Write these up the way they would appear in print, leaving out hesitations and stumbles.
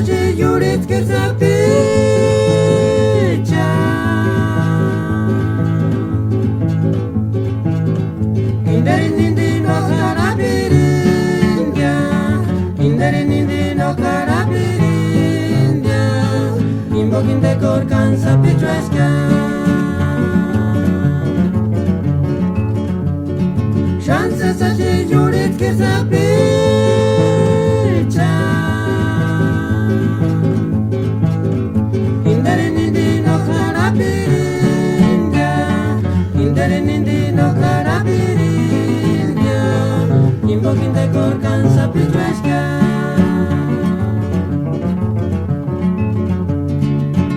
sace yurit kersa picha Indari nindi no karabirindia Indari nindi no karabirindia Imboginde korkan sa pitreska Şansa sace yurit kersa picha Indari nindi no karabirindia Indari nindi no karabirindia Imboginde korkan sa pitreska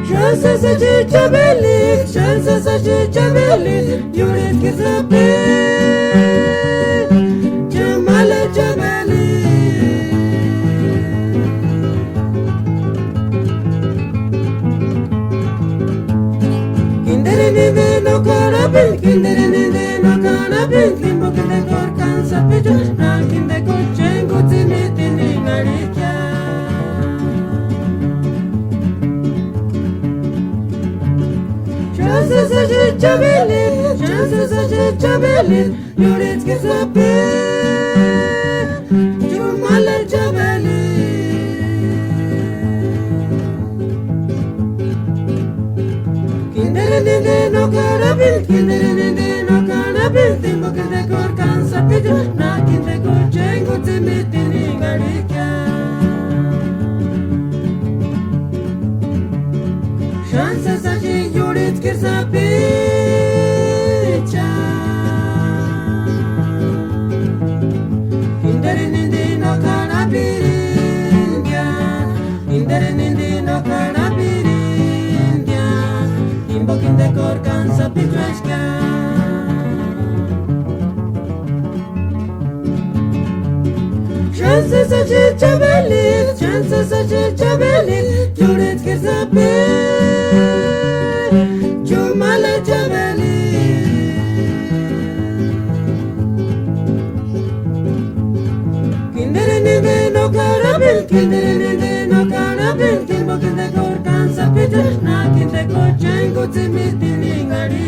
Şansa sace çabelik Şansa sace çabelik Yurit kersa Jamala Jamali Kindere ninde no karabil Kindere ninde no karabil Kimbo kinde korkan sapito Na kinde kochengo timiti ningarikya Şansa sace çabelik Şansa sace çabelik Yurit kersa Jumala Jamali Kindere ninde no karabil Kindere ninde no karabil Timbo kinde korkan sapito Na kinde kochengo timiti ningarikya Şansa sace yurit kersa picha Indari nindi no karabirindia Indari nindi no karabirindia Imboginde korkan sa pitreska Şansa sace çabelik Şansa sace çabelik Yurit kersa Jumala Jamali Kindere ninde no karabil Kindere ninde no karabil Kimbo kinde korkan sapito Na kinde kochengo timiti ningari